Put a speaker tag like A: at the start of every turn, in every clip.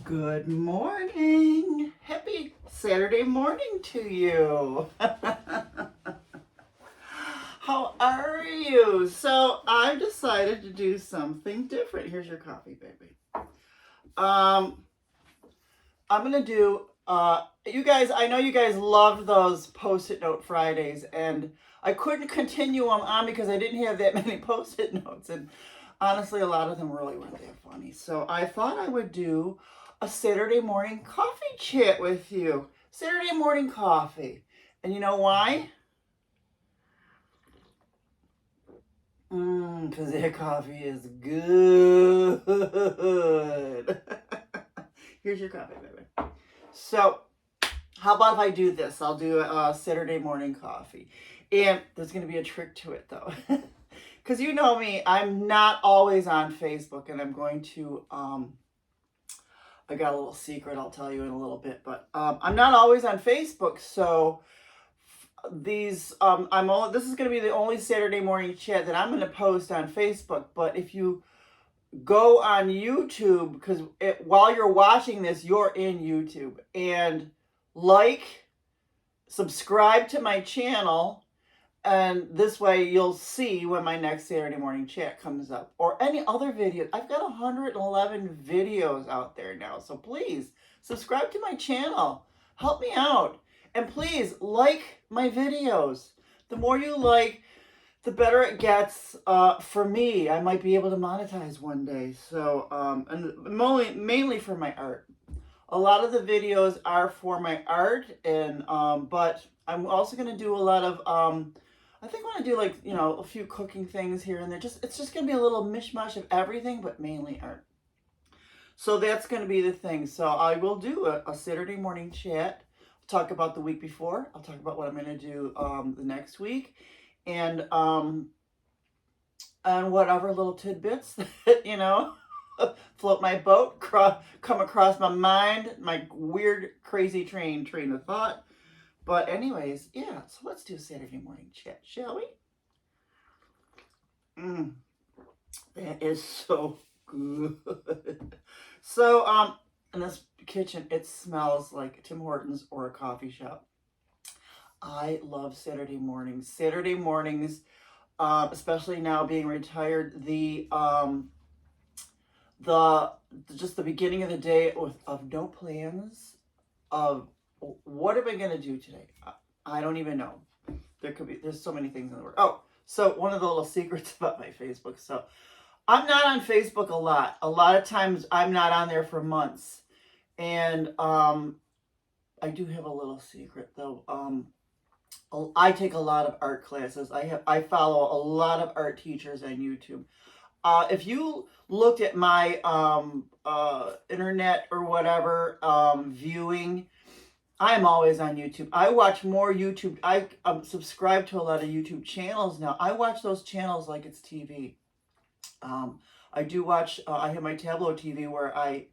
A: Good morning. Happy Saturday morning to you. How are you? So I decided to do something different. Here's your coffee, baby. I'm gonna do you guys, I know you guys loved those post-it note Fridays, and I couldn't continue them on because I didn't have that many post-it notes, and honestly a lot of them really weren't that funny. So I thought I would do a Saturday morning coffee chat with you. Saturday morning coffee. And you know why? Because that coffee is good. Here's your coffee, baby. So, how about if I do this? I'll do a Saturday morning coffee. And there's going to be a trick to it, though. Because you know me, I'm not always on Facebook, and I'm going to, I got a little secret I'll tell you in a little bit, but I'm not always on Facebook, so this is going to be the only Saturday morning chat that I'm going to post on Facebook. But if you go on YouTube, because while you're watching this, you're in YouTube, and subscribe to my channel, and this way you'll see when my next Saturday morning chat comes up, or any other video. I've got 111 videos out there now, so please subscribe to my channel. Help me out. And please like my videos. The more you like, the better it gets for me. I might be able to monetize one day. So, and mainly for my art. A lot of the videos are for my art, and but I'm also going to do a lot of I think I want to do a few cooking things here and there. It's just going to be a little mishmash of everything, but mainly art. So that's going to be the thing. So I will do a Saturday morning chat. I'll talk about the week before. I'll talk about what I'm going to do the next week, and whatever little tidbits that float my boat, come across my mind, my weird, crazy train of thought. But anyways, yeah, so let's do a Saturday morning chat, shall we? That is so good. So, in this kitchen, it smells like Tim Hortons or a coffee shop. I love Saturday mornings. Saturday mornings, especially now being retired, just the beginning of the day of no plans, of what am I going to do today? I don't even know. There's so many things in the world. Oh, so one of the little secrets about my Facebook. So I'm not on Facebook a lot. A lot of times I'm not on there for months. And I do have a little secret though. I take a lot of art classes. I follow a lot of art teachers on YouTube. If you looked at my internet or whatever viewing, I'm always on YouTube. I watch more YouTube. I subscribe to a lot of YouTube channels now. I watch those channels like it's TV. I do watch, I have my Tableau TV where I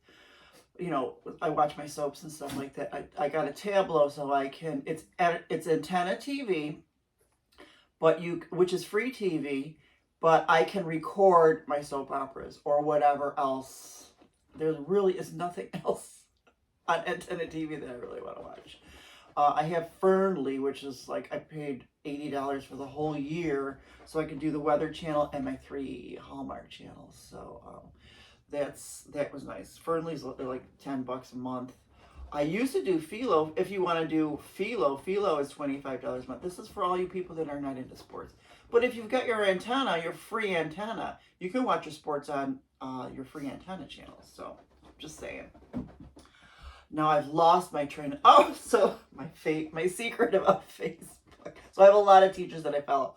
A: watch my soaps and stuff like that. I got a Tableau so I can, it's antenna TV, which is free TV, but I can record my soap operas or whatever else. There really is nothing else on antenna TV that I really want to watch. I have Fernley, which is I paid $80 for the whole year so I could do the Weather Channel and my 3 Hallmark channels. So that was nice. Fernley's like $10 a month. I used to do Philo. If you want to do Philo is $25 a month. This is for all you people that are not into sports. But if you've got your antenna, your free antenna, you can watch your sports on your free antenna channels. So, just saying. Now I've lost my train. Oh, so my secret about Facebook. So I have a lot of teachers that I follow.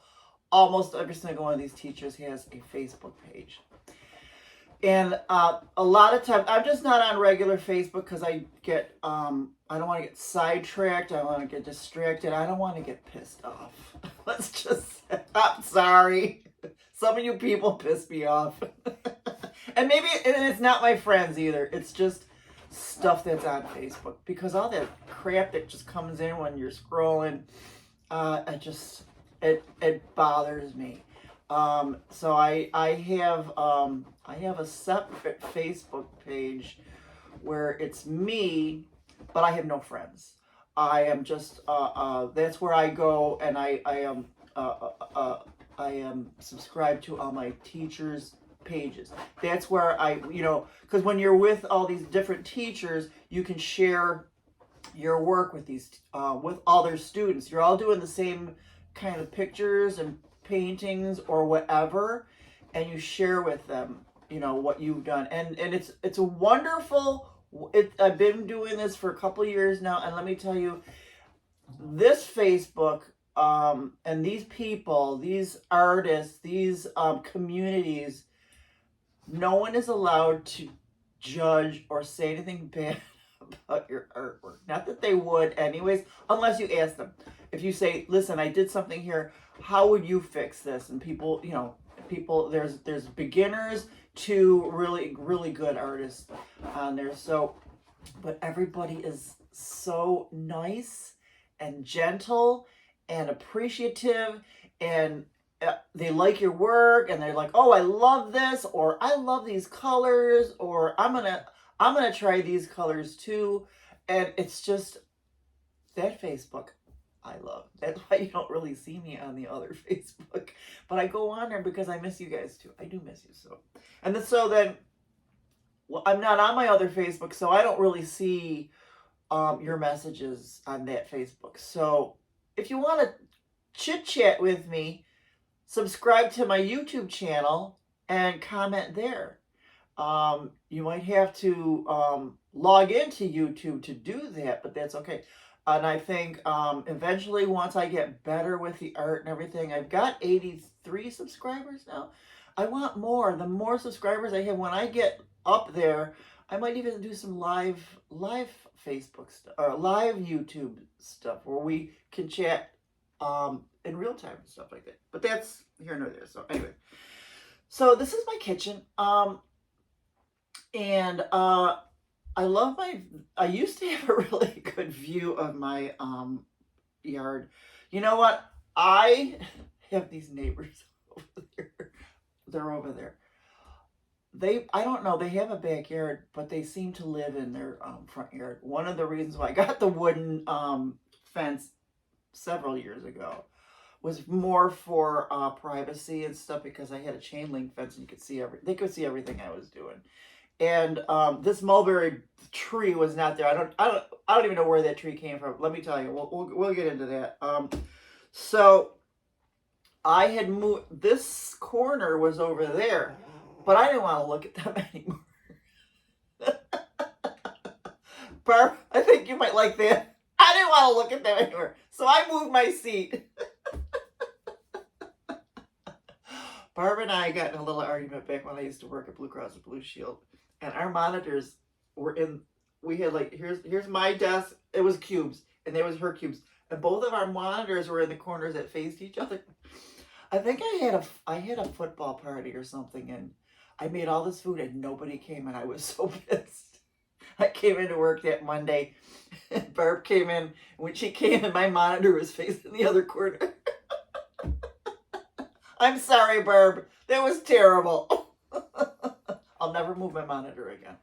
A: Almost every single one of these teachers has a Facebook page. And a lot of times, I'm just not on regular Facebook because I don't want to get sidetracked. I don't want to get distracted. I don't want to get pissed off. Let's just say, I'm sorry. Some of you people piss me off. And maybe it's not my friends either. It's just stuff that's on Facebook, because all that crap that just comes in when you're scrolling, it bothers me. So I have a separate Facebook page where it's me, but I have no friends. I am just that's where I go, and I am subscribed to all my teachers' pages. That's where because when you're with all these different teachers, you can share your work with these with other students. You're all doing the same kind of pictures and paintings or whatever, and you share with them, what you've done, and it's a wonderful. I've been doing this for a couple of years now, and let me tell you, this Facebook and these people, these artists, these communities, no one is allowed to judge or say anything bad about your artwork. Not that they would anyways, unless you ask them. If you say, listen, I did something here, how would you fix this? And people, there's beginners to really, really good artists on there. So, but everybody is so nice and gentle and appreciative, and they like your work, and they're like, oh, I love this, or I love these colors, or I'm gonna try these colors too. And it's just that Facebook I love. That's why you don't really see me on the other Facebook, but I go on there because I miss you guys too. I do miss you so. And then well, I'm not on my other Facebook, so I don't really see your messages on that Facebook. So if you want to chit chat with me, subscribe to my YouTube channel and comment there. You might have to log into YouTube to do that, but that's okay. And I think eventually, once I get better with the art and everything, I've got 83 subscribers now. I want more. The more subscribers I have, when I get up there, I might even do some live Facebook stuff or live YouTube stuff where we can chat in real time and stuff like that. But that's here nor there. So anyway, so this is my kitchen. And I used to have a really good view of my yard. You know what? I have these neighbors over there. They're over there. I don't know, they have a backyard, but they seem to live in their front yard. One of the reasons why I got the wooden fence several years ago was more for privacy and stuff, because I had a chain link fence and they could see everything I was doing. And this mulberry tree was not there. I don't even know where that tree came from. Let me tell you. We'll get into that. So I had moved. This corner was over there, but I didn't want to look at them anymore. Barb, I think you might like that. I didn't want to look at them anymore, so I moved my seat. Barb and I got in a little argument back when I used to work at Blue Cross and Blue Shield. And our monitors were we had here's my desk, it was cubes, and there was her cubes. And both of our monitors were in the corners that faced each other. I think I had a football party or something, and I made all this food and nobody came, and I was so pissed. I came into work that Monday, and Barb came in. When she came in, my monitor was facing the other corner. I'm sorry, Barb. That was terrible. I'll never move my monitor again.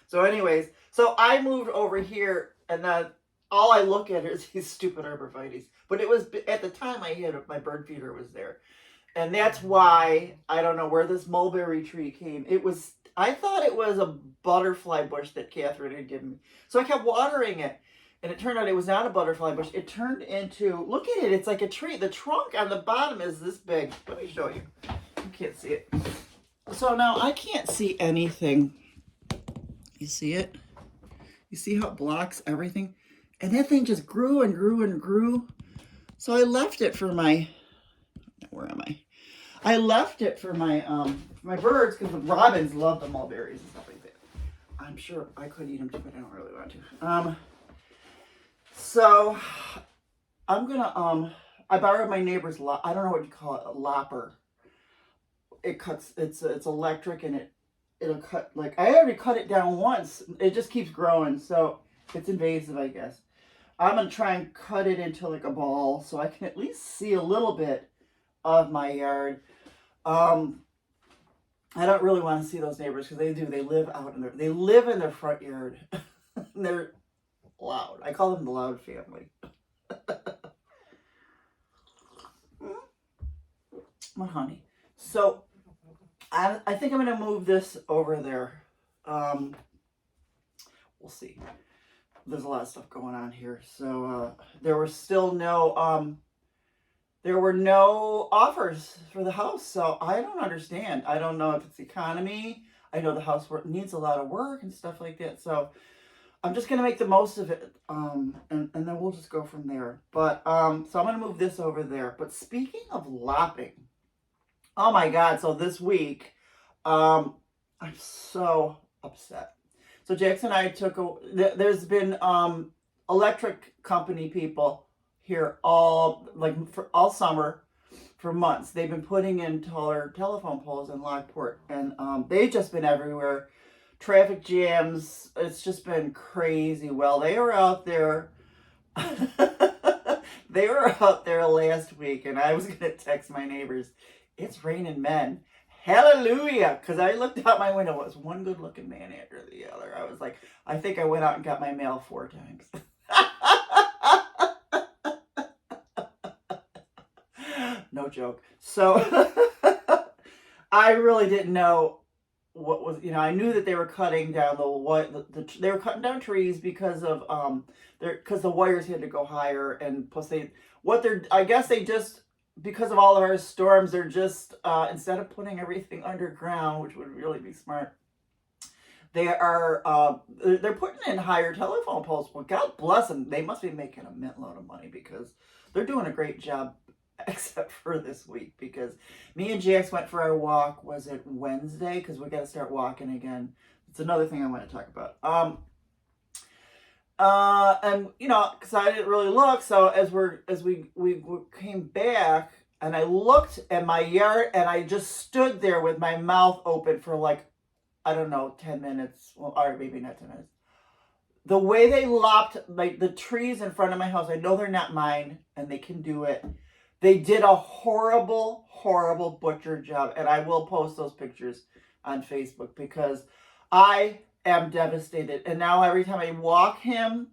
A: So anyways, so I moved over here, and then all I look at is these stupid arborvitaes. But it was, at the time I had my bird feeder was there. And that's why, I don't know where this mulberry tree came. I thought it was a butterfly bush that Catherine had given me. So I kept watering it. And it turned out it was not a butterfly bush. It turned into, look at it, it's like a tree. The trunk on the bottom is this big. Let me show you. You can't see it. So now I can't see anything. You see it? You see how it blocks everything? And that thing just grew and grew and grew. So I left it for my, where am I? I left it for my birds, because the robins love the mulberries and stuff like that. I'm sure I could eat them too, but I don't really want to. So I'm gonna I borrowed my neighbor's I don't know what you call it, a lopper. It cuts, it's electric, and it'll cut, like, I already cut it down once. It just keeps growing, so it's invasive, I guess. I'm gonna try and cut it into like a ball so I can at least see a little bit of my yard. I don't really want to see those neighbors because they do. They live in their front yard. And they're loud. I call them the loud family. My honey. So I think I'm going to move this over there. We'll see. There's a lot of stuff going on here. So there were no offers for the house. So I don't understand. I don't know if it's economy. I know the house needs a lot of work and stuff like that. So I'm just going to make the most of it. And then we'll just go from there. But so I'm going to move this over there. But speaking of lopping, oh my God. So this week, I'm so upset. So Jackson and I there's been electric company people here all summer, for months. They've been putting in taller telephone poles in Lockport, and they've just been everywhere. Traffic jams, it's just been crazy. Well, they were out there. They were out there last week, and I was going to text my neighbors, it's raining men. Hallelujah. Because I looked out my window. It was one good looking man after the other. I was like, I think I went out and got my mail 4 times. No joke. So I really didn't know what was, I knew that they were cutting down they were cutting down trees because of because the wires had to go higher, and plus I guess they just, because of all of our storms, they're just instead of putting everything underground, which would really be smart, they're putting in higher telephone poles. Well, God bless them. They must be making a mint load of money because they're doing a great job, except for this week, because me and Jax went for our walk. Was it Wednesday? Because we got to start walking again. It's another thing I want to talk about. And because I didn't really look, so as we came back, and I looked at my yard, and I just stood there with my mouth open for I don't know, 10 minutes. Well, or maybe not 10 minutes. The way they lopped the trees in front of my house, I know they're not mine, and they can do it. They did a horrible, horrible butcher job, and I will post those pictures on Facebook because I am devastated. And now every time I walk him,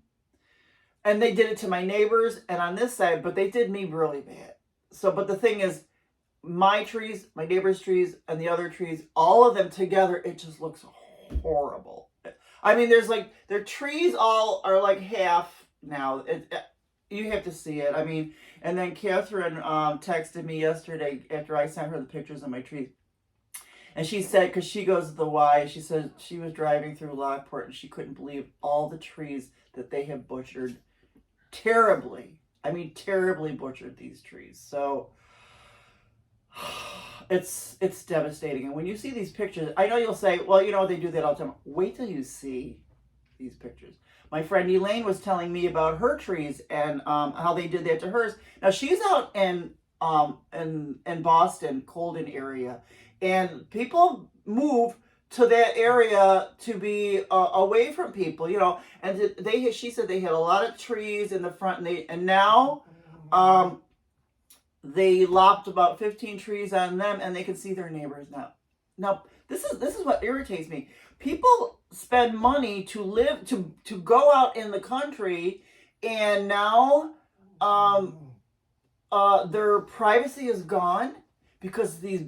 A: and they did it to my neighbors and on this side, but they did me really bad. So, but the thing is, my trees, my neighbor's trees, and the other trees, all of them together, it just looks horrible. I mean, their trees all are half now. You have to see it. I mean, and then Catherine texted me yesterday after I sent her the pictures of my trees. And she said, because she goes to the Y, she said she was driving through Lockport and she couldn't believe all the trees that they have butchered terribly. I mean, terribly butchered these trees. So it's devastating. And when you see these pictures, I know you'll say, well, they do that all the time. Wait till you see these pictures. My friend Elaine was telling me about her trees and how they did that to hers. Now she's out in Boston, Colden area, and people move to that area to be away from people, And she said they had a lot of trees in the front, and now they lopped about 15 trees on them, and they can see their neighbors now. Now this is what irritates me. People spend money to live to go out in the country, and now their privacy is gone because these.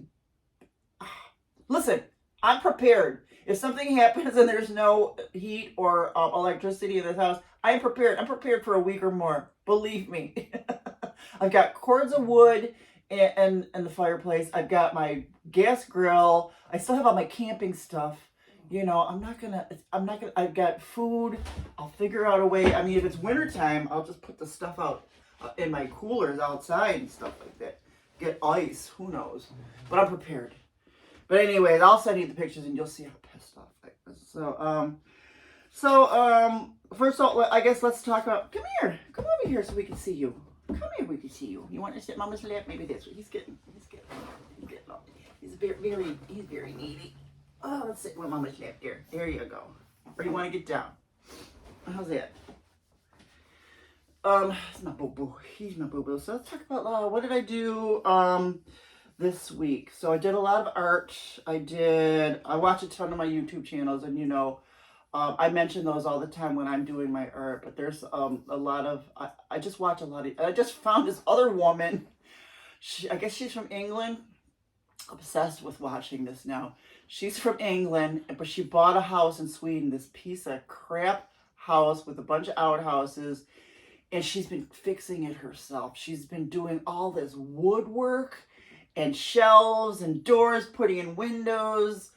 A: Listen, I'm prepared. If something happens and there's no heat or electricity in this house, I'm prepared. I'm prepared for a week or more. Believe me. I've got cords of wood and the fireplace. I've got my gas grill. I still have all my camping stuff. I've got food. I'll figure out a way. I mean, if it's wintertime, I'll just put the stuff out in my coolers outside and stuff like that. Get ice. Who knows? But I'm prepared. But anyways, I'll send you the pictures and you'll see how pissed off I was. So, first of all, I guess let's talk about, come here. Come over here so we can see you. Come here, we can see you. You want to sit Mama's lap? Maybe this way. He's getting he's very needy. Oh, let's sit with Mama's lap there. There you go. Or you want to get down? How's that? It's my boo-boo. He's my boo-boo. So let's talk about, what did I do? this week. So I did a lot of art. I watch a ton of my YouTube channels, and I mention those all the time when I'm doing my art. But there's a lot of I just watch a lot of. I just found this other woman. I guess she's from England. Obsessed with watching this now. She's from England, but she bought a house in Sweden. This piece of crap house with a bunch of outhouses, and she's been fixing it herself. She's been doing all this woodwork and shelves and doors, putting in windows.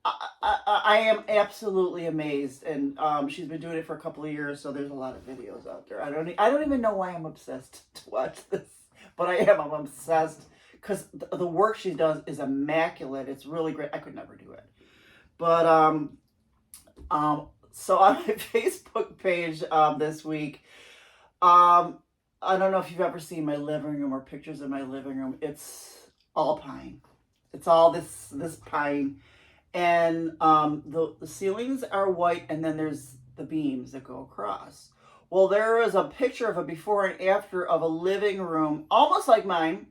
A: I am absolutely amazed, and she's been doing it for a couple of years. So there's a lot of videos out there. I don't even know why I'm obsessed to watch this, but I am. I'm obsessed because the work she does is immaculate. It's really great. I could never do it, but so on my Facebook page this week, I don't know if you've ever seen my living room or pictures of my living room. It's all pine. It's all this pine. And the ceilings are white, and then there's the beams that go across. Well, there is a picture of a before and after of a living room, almost like mine,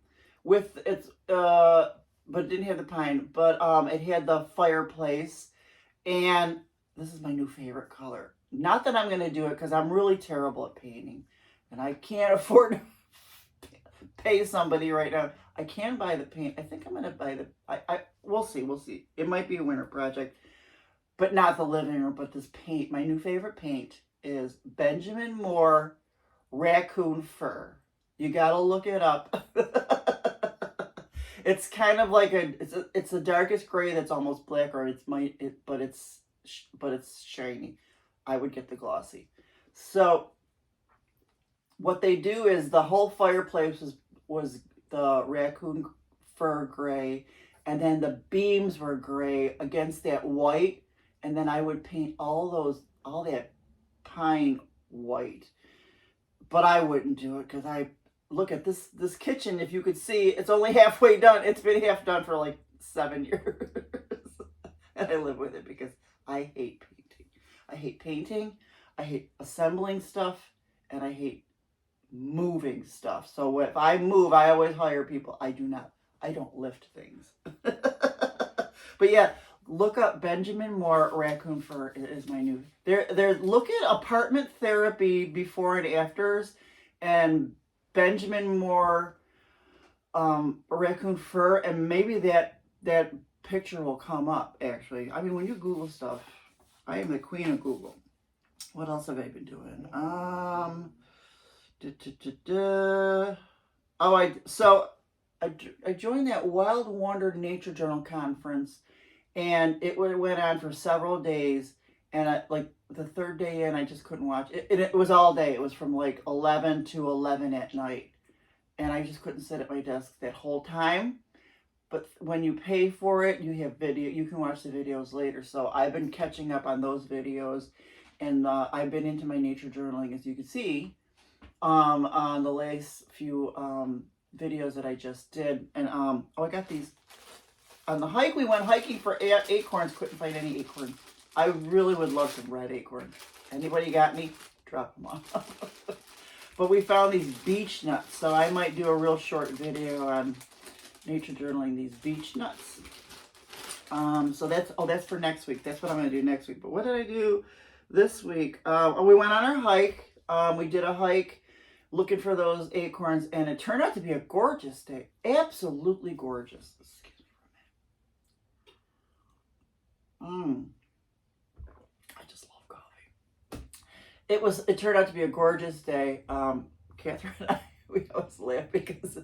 A: with its but it didn't have the pine, but it had the fireplace, and this is my new favorite color. Not that I'm going to do it because I'm really terrible at painting, and I can't afford to pay somebody right now. I can buy the paint. I think I'm going to buy we'll see. It might be a winter project, but not the living room, but this paint. My new favorite paint is Benjamin Moore Raccoon Fur. You got to look it up. It's kind of like it's the darkest gray that's almost black, or but it's shiny. I would get the glossy. So what they do is the whole fireplace was the raccoon fur gray, and then the beams were gray against that white, and then I would paint all that pine white. But I wouldn't do it because I look at this kitchen. If you could see, it's only halfway done. It's been half done for like 7 years. And I live with it because I hate painting. I hate painting. I hate assembling stuff, and I hate moving stuff. So if I move, I always hire people. I don't lift things. But yeah, look up Benjamin Moore Raccoon Fur. It is my new. Look at apartment therapy before and afters, and Benjamin Moore Raccoon Fur, and maybe that picture will come up. Actually, I mean, when you Google stuff, I am the queen of Google. What else have I been doing? I joined that Wild Wonder Nature Journal conference, and it went on for several days. And like the third day in, I just couldn't watch it. It was all day. It was from like 11 to 11 at night, and I just couldn't sit at my desk that whole time. But when you pay for it, you have video. You can watch the videos later. So I've been catching up on those videos, and I've been into my nature journaling, as you can see, on the last few videos that I just did. And I got these on the hike. We went hiking for acorns. Couldn't find any acorns. I really would love some red acorns. Anybody got any? Drop them off. But we found these beech nuts, so I might do a real short video on nature journaling these beech nuts. So that's for next week. That's what I'm going to do next week. But what did I do this week? We went on our hike. We did a hike looking for those acorns, and it turned out to be a gorgeous day. Absolutely gorgeous. Excuse me for a minute. I just love coffee. It turned out to be a gorgeous day. Catherine and I, we always laugh because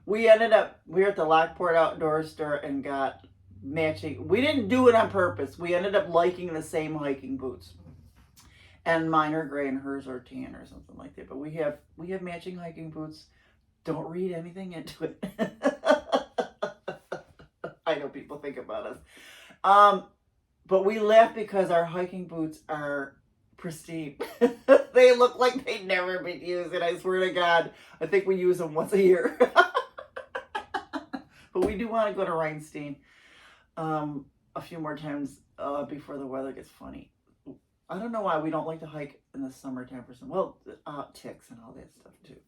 A: we were at the Lockport Outdoor Store and got matching. We didn't do it on purpose. We ended up liking the same hiking boots. And mine are gray and hers are tan or something like that. But we have matching hiking boots. Don't read anything into it. I know people think about us. But we laugh because our hiking boots are pristine. They look like they've never been used. And I swear to God, I think we use them once a year. But we do want to go to Rhinestein a few more times before the weather gets funny. I don't know why we don't like to hike in the summertime for some. Well, ticks and all that stuff too.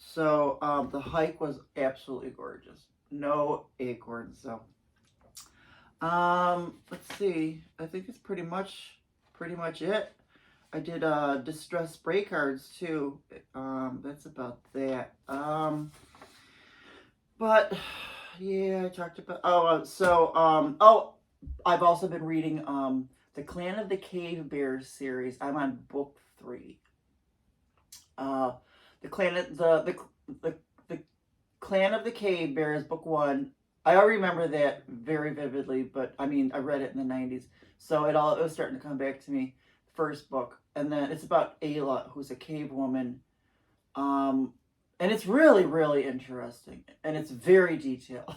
A: So the hike was absolutely gorgeous. No acorns, so let's see. I think it's pretty much it. I did distress spray cards too. That's about that. But yeah, I talked about. I've also been reading the Clan of the Cave Bears series. I'm on book 3. Uh, the Clan of the Clan of the Cave Bears, book 1. I already remember that very vividly, but I mean, I read it in the 90s, so it was starting to come back to me. First book, and then it's about Ayla, who's a cave woman, and it's really, really interesting, and it's very detailed.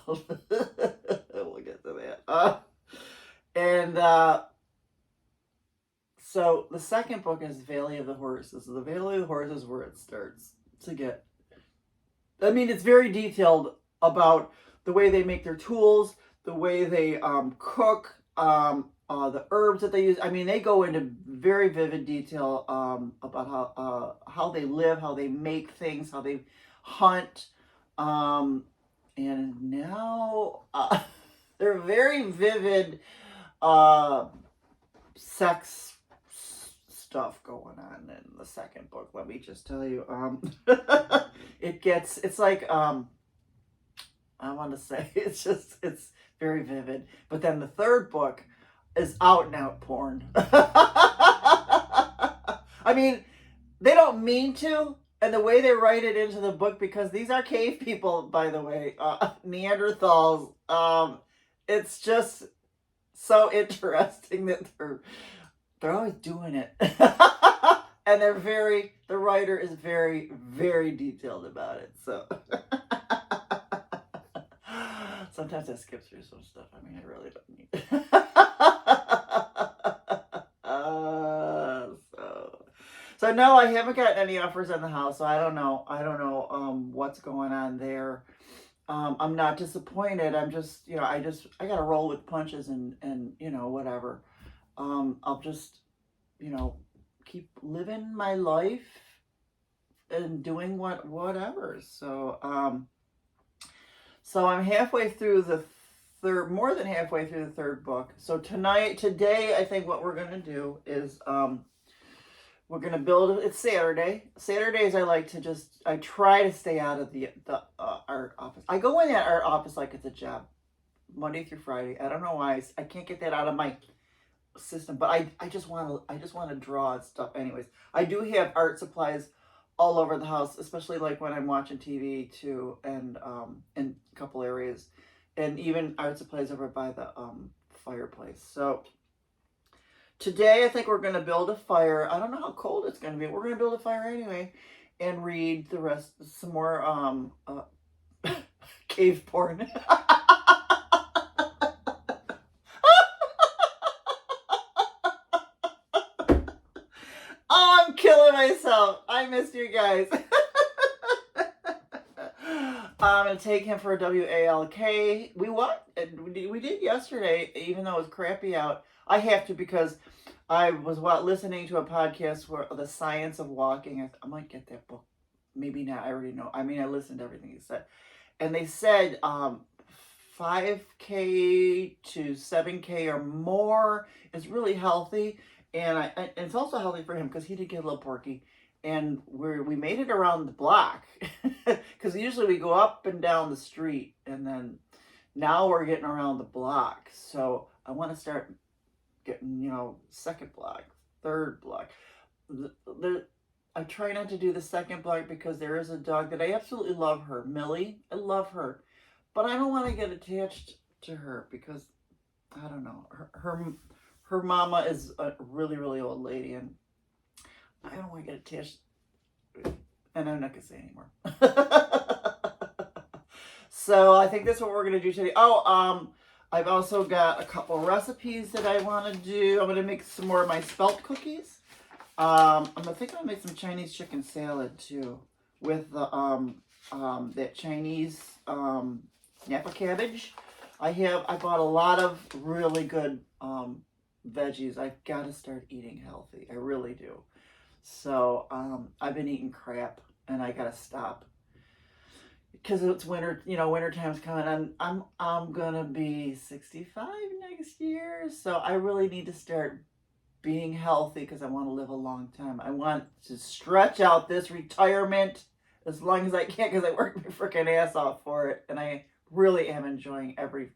A: We'll get to that. And So the second book is Valley of the Horses. So the Valley of the Horses is where it starts to get. I mean, it's very detailed about the way they make their tools, the way they cook, the herbs that they use. I mean, they go into very vivid detail about how they live, how they make things, how they hunt, and now they're very vivid sex stuff going on in the second book. Let me just tell you, it's like I want to say it's very vivid. But then the third book is out and out porn. I mean, they don't mean to, and the way they write it into the book, because these are cave people, by the way, Neanderthals. It's just so interesting that they're always doing it. And the writer is very, very detailed about it. So sometimes I skip through some stuff. I mean, I really don't need it. So no, I haven't gotten any offers on the house, so I don't know what's going on there. I'm not disappointed. I'm just, I gotta roll with punches and whatever. I'll just, keep living my life and doing whatever. So I'm halfway through more than halfway through the third book. So today, I think what we're gonna do is we're gonna build. It's Saturday. Saturdays I try to stay out of the art office. I go in that art office like it's a job, Monday through Friday. I don't know why. I can't get that out of my system, but I just want to draw stuff. Anyways, I do have art supplies all over the house, especially like when I'm watching TV too, and in a couple areas, and even art supplies over by the fireplace. So today I think we're going to build a fire. I don't know how cold it's going to be. We're going to build a fire anyway and read the rest, some more cave porn. Oh, I'm killing myself. I missed you guys. I'm going to take him for a WALK. We did yesterday, even though it was crappy out. I have to, because I was listening to a podcast where The Science of Walking. I might get that book. Maybe not. I already know. I mean, I listened to everything he said. And they said 5K to 7K or more is really healthy. And it's also healthy for him because he did get a little porky. And we made it around the block. Because usually we go up and down the street. And then now we're getting around the block. So I want to start getting, second block, third block. I try not to do the second block because there is a dog that I absolutely love her. Millie. I love her. But I don't want to get attached to her because, I don't know, her mama is a really, really old lady, and I don't want to get attached, and I'm not going to say anymore. So I think that's what we're going to do today. I've also got a couple recipes that I want to do. I'm going to make some more of my spelt cookies. I'm going to make some Chinese chicken salad, too, with the that Chinese Napa cabbage. I bought a lot of really good veggies. I've got to start eating healthy. I really do. So I've been eating crap, and I got to stop. because it's winter, winter time's coming, and I'm gonna be 65 next year, so I really need to start being healthy because I want to live a long time. I want to stretch out this retirement as long as I can because I worked my freaking ass off for it, and I really am enjoying every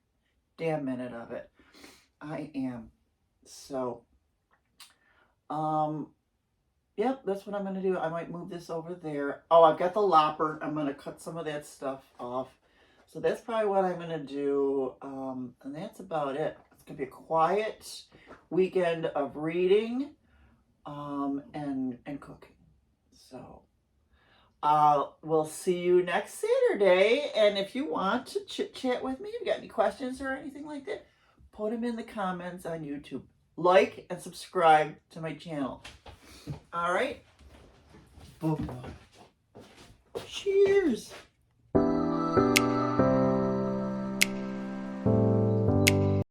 A: damn minute of it. I am. So, yep, that's what I'm going to do. I might move this over there. Oh, I've got the lopper. I'm going to cut some of that stuff off. So that's probably what I'm going to do. And that's about it. It's going to be a quiet weekend of reading and cooking. So we'll see you next Saturday. And if you want to chit chat with me, if you got any questions or anything like that, put them in the comments on YouTube. Like and subscribe to my channel. All right. Cheers.